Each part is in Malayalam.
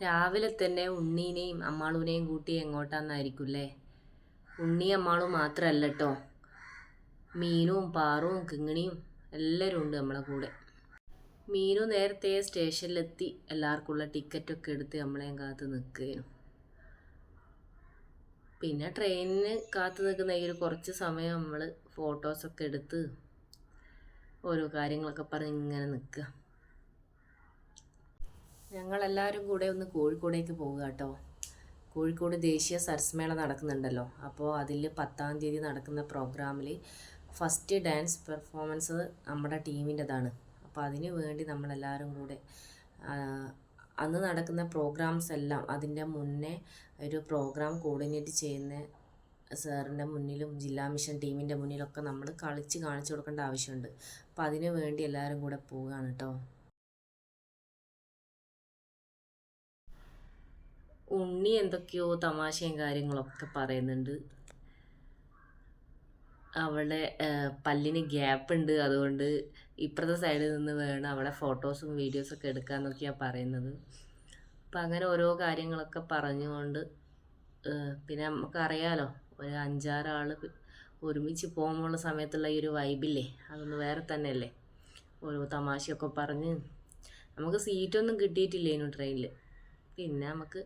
രാവിലെ തന്നെ ഉണ്ണീനെയും അമ്മാളൂനെയും കൂട്ടി എങ്ങോട്ടാന്നായിരിക്കുമല്ലേ? ഉണ്ണി അമ്മാളും മാത്രമല്ല കേട്ടോ, മീനും പാറും കിങ്ങിണിയും എല്ലാവരും ഉണ്ട് നമ്മളെ കൂടെ. മീനു നേരത്തെ സ്റ്റേഷനിലെത്തി എല്ലാവർക്കുള്ള ടിക്കറ്റൊക്കെ എടുത്ത് നമ്മളെയും കാത്ത് നിൽക്കുകയും പിന്നെ ട്രെയിനിന് കാത്തു നിൽക്കുന്ന ഈ ഒരു കുറച്ച് സമയം നമ്മൾ ഫോട്ടോസൊക്കെ എടുത്ത് ഓരോ കാര്യങ്ങളൊക്കെ പറഞ്ഞ് ഇങ്ങനെ നിൽക്കുക. ഞങ്ങളെല്ലാവരും കൂടെ ഒന്ന് കോഴിക്കോടേക്ക് പോവുക കേട്ടോ. കോഴിക്കോട് ദേശീയ സരസ്മേള നടക്കുന്നുണ്ടല്ലോ, അപ്പോൾ അതിൽ 10-ാം തീയതി നടക്കുന്ന പ്രോഗ്രാമിൽ ഫസ്റ്റ് ഡാൻസ് പെർഫോമൻസ് നമ്മുടെ ടീമിൻ്റെതാണ്. അപ്പോൾ അതിന് വേണ്ടി നമ്മളെല്ലാവരും കൂടെ അന്ന് നടക്കുന്ന പ്രോഗ്രാംസ് എല്ലാം അതിൻ്റെ മുന്നേ ഒരു പ്രോഗ്രാം കോർഡിനേറ്റ് ചെയ്യുന്ന സാറിൻ്റെ മുന്നിലും ജില്ലാ മിഷൻ ടീമിൻ്റെ മുന്നിലൊക്കെ നമ്മൾ കളിച്ച് കാണിച്ചു കൊടുക്കേണ്ട ആവശ്യമുണ്ട്. അപ്പോൾ അതിന് വേണ്ടി എല്ലാവരും കൂടെ പോവുകയാണ് കേട്ടോ. ഉണ്ണി എന്തൊക്കെയോ തമാശയും കാര്യങ്ങളൊക്കെ പറയുന്നുണ്ട്. അവളുടെ പല്ലിന് ഗ്യാപ്പ് ഉണ്ട്, അതുകൊണ്ട് ഇപ്പുറത്തെ സൈഡിൽ നിന്ന് വേണം അവളെ ഫോട്ടോസും വീഡിയോസൊക്കെ എടുക്കാമെന്നൊക്കെയാണ് പറയുന്നത്. അപ്പം അങ്ങനെ ഓരോ കാര്യങ്ങളൊക്കെ പറഞ്ഞുകൊണ്ട് പിന്നെ നമുക്കറിയാലോ, ഒരു 5-6 ആൾ ഒരുമിച്ച് പോകുമ്പോഴുള്ള സമയത്തുള്ള ഈ ഒരു വൈബില്ലേ, അതൊന്ന് വേറെ തന്നെയല്ലേ. ഓരോ തമാശയൊക്കെ പറഞ്ഞ് നമുക്ക് സീറ്റൊന്നും കിട്ടിയിട്ടില്ലേനു ട്രെയിനിൽ. പിന്നെ നമുക്ക്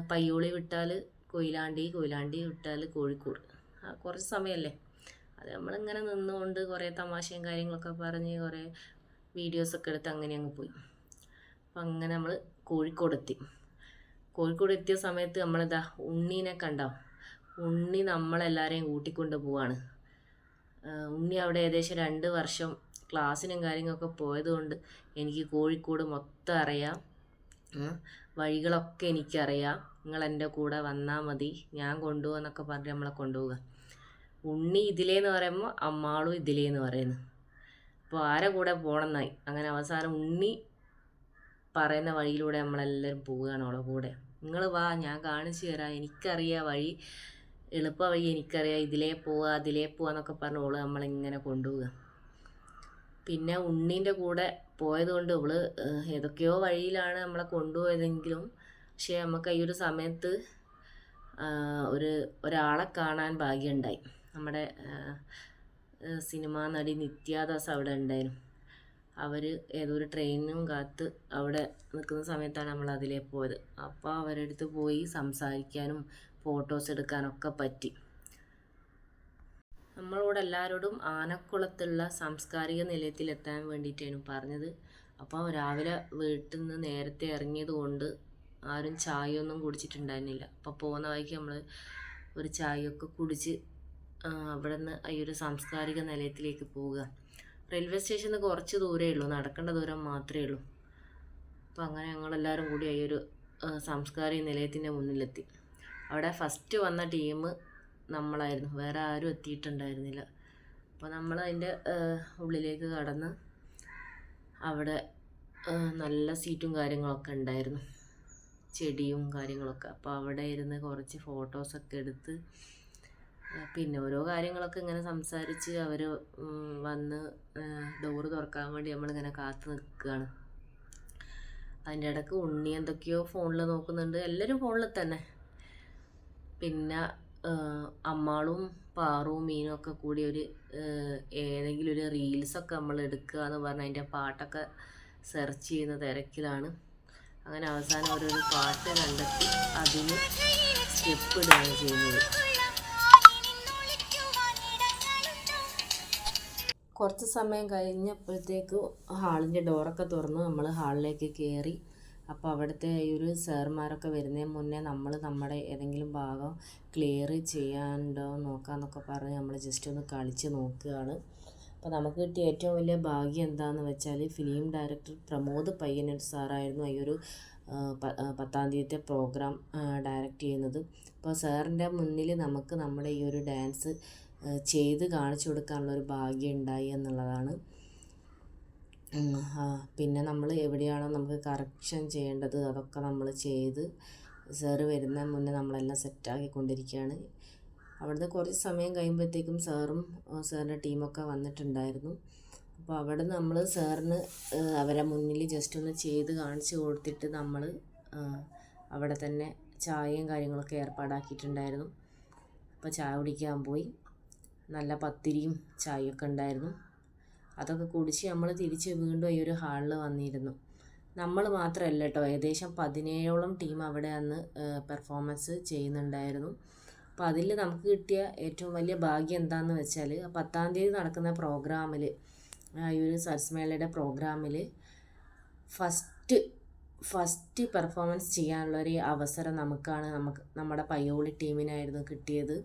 പയ്യോളി വിട്ടാൽ കൊയിലാണ്ടി, കൊയിലാണ്ടി വിട്ടാൽ കോഴിക്കോട്, കുറച്ച് സമയമല്ലേ. അത് നമ്മളിങ്ങനെ നിന്നുകൊണ്ട് കുറേ തമാശയും കാര്യങ്ങളൊക്കെ പറഞ്ഞ് കുറേ വീഡിയോസൊക്കെ എടുത്ത് അങ്ങനെ അങ്ങ് പോയി. അപ്പം അങ്ങനെ നമ്മൾ കോഴിക്കോടെത്തി. കോഴിക്കോട് എത്തിയ സമയത്ത് നമ്മളിതാ ഉണ്ണീനെ കണ്ടോ. ഉണ്ണി നമ്മളെല്ലാവരെയും കൂട്ടിക്കൊണ്ട് പോവാണ്. ഉണ്ണി അവിടെ ഏകദേശം 2 വർഷം ക്ലാസ്സിനും കാര്യങ്ങളൊക്കെ പോയതുകൊണ്ട് എനിക്ക് കോഴിക്കോട് മൊത്തം അറിയാം. വഴികളൊക്കെ എനിക്കറിയാം. നിങ്ങൾ എൻ്റെ കൂടെ വന്നാൽ മതി, ഞാൻ കൊണ്ടുപോകാന്നൊക്കെ പറഞ്ഞ് നമ്മളെ കൊണ്ടുപോവുക. ഉണ്ണി ഇതിലേന്ന് പറയുമ്പോൾ അമ്മാളും ഇതിലേന്ന് പറയുന്നു. അപ്പോൾ ആരെ കൂടെ പോകണമെന്നായി. അങ്ങനെ അവസാനം ഉണ്ണി പറയുന്ന വഴിയിലൂടെ നമ്മളെല്ലാവരും പോവുകയാണ് അവളെ കൂടെ. നിങ്ങൾ വാ, ഞാൻ കാണിച്ചു തരാം, എനിക്കറിയാം വഴി, എളുപ്പ വഴി എനിക്കറിയാം, ഇതിലേ പോവുക അതിലേ പോവാന്നൊക്കെ പറഞ്ഞ് ഓള് നമ്മളിങ്ങനെ കൊണ്ടുപോവുക. പിന്നെ ഉണ്ണീൻ്റെ കൂടെ പോയതുകൊണ്ട് ഇവള് ഏതൊക്കെയോ വഴിയിലാണ് നമ്മളെ കൊണ്ടുപോയതെങ്കിലും പക്ഷേ നമുക്ക് ഈ ഒരു സമയത്ത് ഒരാളെ കാണാൻ ഭാഗ്യമുണ്ടായി. നമ്മുടെ സിനിമാ നടി നിത്യാദാസ് അവിടെ ഉണ്ടായിരുന്നു. അവർ ഏതൊരു ട്രെയിനും കാത്ത് അവിടെ നിൽക്കുന്ന സമയത്താണ് നമ്മൾ അതിലേ പോയത്. അപ്പോൾ അവരുടെ അടുത്ത് പോയി സംസാരിക്കാനും ഫോട്ടോസ് എടുക്കാനൊക്കെ പറ്റി. നമ്മളോട് എല്ലാവരോടും ആനക്കുളത്തുള്ള സാംസ്കാരിക നിലയത്തിലെത്താൻ വേണ്ടിയിട്ടാണ് പറഞ്ഞത്. അപ്പോൾ രാവിലെ വീട്ടിൽ നിന്ന് നേരത്തെ ഇറങ്ങിയത് കൊണ്ട് ആരും ചായയൊന്നും കുടിച്ചിട്ടുണ്ടായിരുന്നില്ല. അപ്പോൾ പോകുന്ന വഴിക്ക് നമ്മൾ ഒരു ചായയൊക്കെ കുടിച്ച് അവിടെ നിന്ന് ഈ ഒരു സാംസ്കാരിക നിലയത്തിലേക്ക് പോവുക. റെയിൽവേ സ്റ്റേഷനിൽ കുറച്ച് ദൂരമേ ഉള്ളൂ, നടക്കേണ്ട ദൂരം മാത്രമേ ഉള്ളൂ. അപ്പോൾ അങ്ങനെ ഞങ്ങളെല്ലാവരും കൂടി ഈ ഒരു സാംസ്കാരിക നിലയത്തിൻ്റെ മുന്നിലെത്തി. അവിടെ ഫസ്റ്റ് വന്ന ടീം നമ്മളായിരുന്നു, വേറെ ആരും എത്തിയിട്ടുണ്ടായിരുന്നില്ല. അപ്പോൾ നമ്മൾ അതിൻ്റെ ഉള്ളിലേക്ക് കടന്ന് അവിടെ നല്ല സീറ്റും കാര്യങ്ങളൊക്കെ ഉണ്ടായിരുന്നു, ചെടിയും കാര്യങ്ങളൊക്കെ. അപ്പോൾ അവിടെ ഇരുന്ന് കുറച്ച് ഫോട്ടോസൊക്കെ എടുത്ത് പിന്നെ ഓരോ കാര്യങ്ങളൊക്കെ ഇങ്ങനെ സംസാരിച്ച് അവർ വന്ന് ഡോറ് തുറക്കാൻ വേണ്ടി നമ്മളിങ്ങനെ കാത്തു നിൽക്കുകയാണ്. അതിൻ്റെ ഇടയ്ക്ക് ഉണ്ണി എന്തൊക്കെയോ ഫോണിൽ നോക്കുന്നുണ്ട്, എല്ലാവരും ഫോണിൽ തന്നെ. പിന്നെ അമ്മാളും പാറും മീനും ഒക്കെ കൂടി ഏതെങ്കിലും ഒരു റീൽസൊക്കെ നമ്മൾ എടുക്കുക എന്ന് പറഞ്ഞ് അതിൻ്റെ പാട്ടൊക്കെ സെർച്ച് ചെയ്യുന്ന തിരക്കിലാണ്. അങ്ങനെ അവസാനം ഓരോരു പാട്ട് കണ്ടെത്തി അതിന് സ്റ്റെപ്പ് ഇടുകയാണ് ചെയ്യുന്നത്. കുറച്ച് സമയം കഴിഞ്ഞപ്പോഴത്തേക്ക് ഹാളിൻ്റെ ഡോറൊക്കെ തുറന്ന് നമ്മൾ ഹാളിലേക്ക് കയറി. അപ്പോൾ അവിടുത്തെ ഈ ഒരു സാർമാരൊക്കെ വരുന്നതിന് മുന്നേ നമ്മൾ നമ്മുടെ ഏതെങ്കിലും ഭാഗം ക്ലിയർ ചെയ്യാനുണ്ടോ നോക്കാമെന്നൊക്കെ പറഞ്ഞ് നമ്മൾ ജസ്റ്റ് ഒന്ന് കളിച്ച് നോക്കുകയാണ്. അപ്പോൾ നമുക്ക് കിട്ടിയ ഏറ്റവും വലിയ ഭാഗ്യം എന്താണെന്ന് വെച്ചാൽ ഫിലിം ഡയറക്ടർ പ്രമോദ് പയ്യന്നൂർ സാറായിരുന്നു ഈ ഒരു 10-ാം തീയതിത്തെ പ്രോഗ്രാം ഡയറക്റ്റ് ചെയ്യുന്നത്. അപ്പോൾ സാറിൻ്റെ മുന്നിൽ നമുക്ക് നമ്മുടെ ഈ ഒരു ഡാൻസ് ചെയ്ത് കാണിച്ചു കൊടുക്കാനുള്ളൊരു ഭാഗ്യം ഉണ്ടായി എന്നുള്ളതാണ്. പിന്നെ നമ്മൾ എവിടെയാണോ നമുക്ക് കറക്ഷൻ ചെയ്യേണ്ടത് അതൊക്കെ നമ്മൾ ചെയ്ത് സാറ് വരുന്ന മുന്നേ നമ്മളെല്ലാം സെറ്റാക്കിക്കൊണ്ടിരിക്കുകയാണ്. അവിടുന്ന് കുറച്ച് സമയം കഴിയുമ്പോഴത്തേക്കും സാറും സാറിൻ്റെ ടീമൊക്കെ വന്നിട്ടുണ്ടായിരുന്നു. അപ്പോൾ അവിടെ നമ്മൾ സാറിന് അവരെ മുന്നിൽ ജസ്റ്റ് ഒന്ന് ചെയ്ത് കാണിച്ച് കൊടുത്തിട്ട് നമ്മൾ അവിടെ തന്നെ ചായയും കാര്യങ്ങളൊക്കെ ഏർപ്പാടാക്കിയിട്ടുണ്ടായിരുന്നു. അപ്പോൾ ചായ കുടിക്കാൻ പോയി. നല്ല പത്തിരിയും ചായയൊക്കെ ഉണ്ടായിരുന്നു. അതൊക്കെ കുടിച്ച് നമ്മൾ തിരിച്ച് വീണ്ടും ഈ ഒരു ഹാളിൽ വന്നിരുന്നു. നമ്മൾ മാത്രമല്ല കേട്ടോ, ഏകദേശം 17ഓളം ടീം അവിടെ അന്ന് പെർഫോമൻസ് ചെയ്യുന്നുണ്ടായിരുന്നു. അപ്പോൾ അതിൽ നമുക്ക് കിട്ടിയ ഏറ്റവും വലിയ ഭാഗ്യം എന്താണെന്ന് വെച്ചാൽ 10-ാം തീയതി നടക്കുന്ന പ്രോഗ്രാമിൽ, ഈ ഒരു സരസ്മേളയുടെ പ്രോഗ്രാമിൽ ഫസ്റ്റ് പെർഫോമൻസ് ചെയ്യാനുള്ളൊരു അവസരം നമ്മുടെ പയ്യോളി ടീമിനായിരുന്നു കിട്ടിയത്.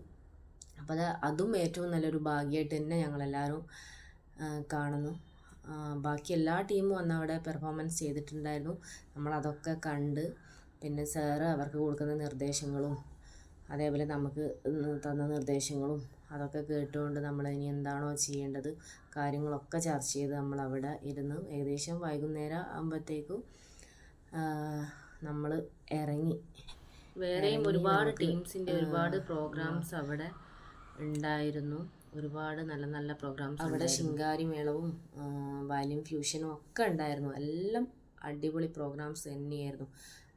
അപ്പോൾ അതും ഏറ്റവും നല്ലൊരു ഭാഗ്യമായിട്ട് തന്നെ ഞങ്ങളെല്ലാവരും കാണുന്നു. ബാക്കി എല്ലാ ടീമും അന്ന് അവിടെ പെർഫോമൻസ് ചെയ്തിട്ടുണ്ടായിരുന്നു. നമ്മളതൊക്കെ കണ്ട്, പിന്നെ സാറ് അവർക്ക് കൊടുക്കുന്ന നിർദ്ദേശങ്ങളും അതേപോലെ നമുക്ക് തന്ന നിർദ്ദേശങ്ങളും അതൊക്കെ കേട്ടുകൊണ്ട് നമ്മൾ ഇനി എന്താണോ ചെയ്യേണ്ടത് കാര്യങ്ങളൊക്കെ ചർച്ച ചെയ്ത് നമ്മളവിടെ ഇരുന്ന് ഏകദേശം വൈകുന്നേരം ആകുമ്പോഴത്തേക്കും നമ്മൾ ഇറങ്ങി. വേറെയും ഒരുപാട് ടീംസിൻ്റെ ഒരുപാട് പ്രോഗ്രാംസ് അവിടെ ഉണ്ടായിരുന്നു. ഒരുപാട് നല്ല നല്ല പ്രോഗ്രാംസ് അവിടെ, ശിങ്കാരി മേളവും വയലിൻ ഫ്യൂഷനും ഒക്കെ ഉണ്ടായിരുന്നു. എല്ലാം അടിപൊളി പ്രോഗ്രാംസ് തന്നെയായിരുന്നു.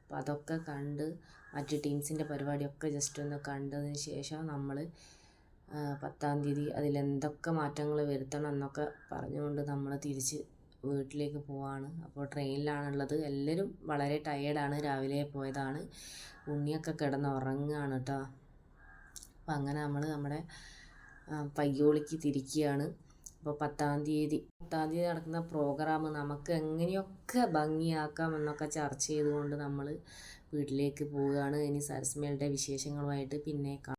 അപ്പോൾ അതൊക്കെ കണ്ട് മറ്റ് ടീംസിൻ്റെ പരിപാടിയൊക്കെ ജസ്റ്റ് ഒന്ന് കണ്ടതിന് ശേഷം നമ്മൾ 10-ാം തീയതി അതിലെന്തൊക്കെ മാറ്റങ്ങൾ വരുത്തണം എന്നൊക്കെ പറഞ്ഞുകൊണ്ട് നമ്മൾ തിരിച്ച് വീട്ടിലേക്ക് പോവാണ്. അപ്പോൾ ട്രെയിനിലാണുള്ളത്. എല്ലാവരും വളരെ ടയേർഡാണ്, രാവിലെ പോയതാണ്. ഉണ്ണിയൊക്കെ കിടന്ന് ഉറങ്ങുകയാണ് കേട്ടോ. അപ്പോൾ അങ്ങനെ നമ്മൾ നമ്മുടെ പയ്യോളിക്ക് തിരിക്കുകയാണ്. അപ്പോൾ 10-ാം തീയതി നടക്കുന്ന പ്രോഗ്രാം നമുക്ക് എങ്ങനെയൊക്കെ ഭംഗിയാക്കാം എന്നൊക്കെ ചർച്ച ചെയ്തുകൊണ്ട് നമ്മൾ വീട്ടിലേക്ക് പോവുകയാണ്. ഇനി സരസ്മേളയുടെ വിശേഷങ്ങളുമായിട്ട് പിന്നെ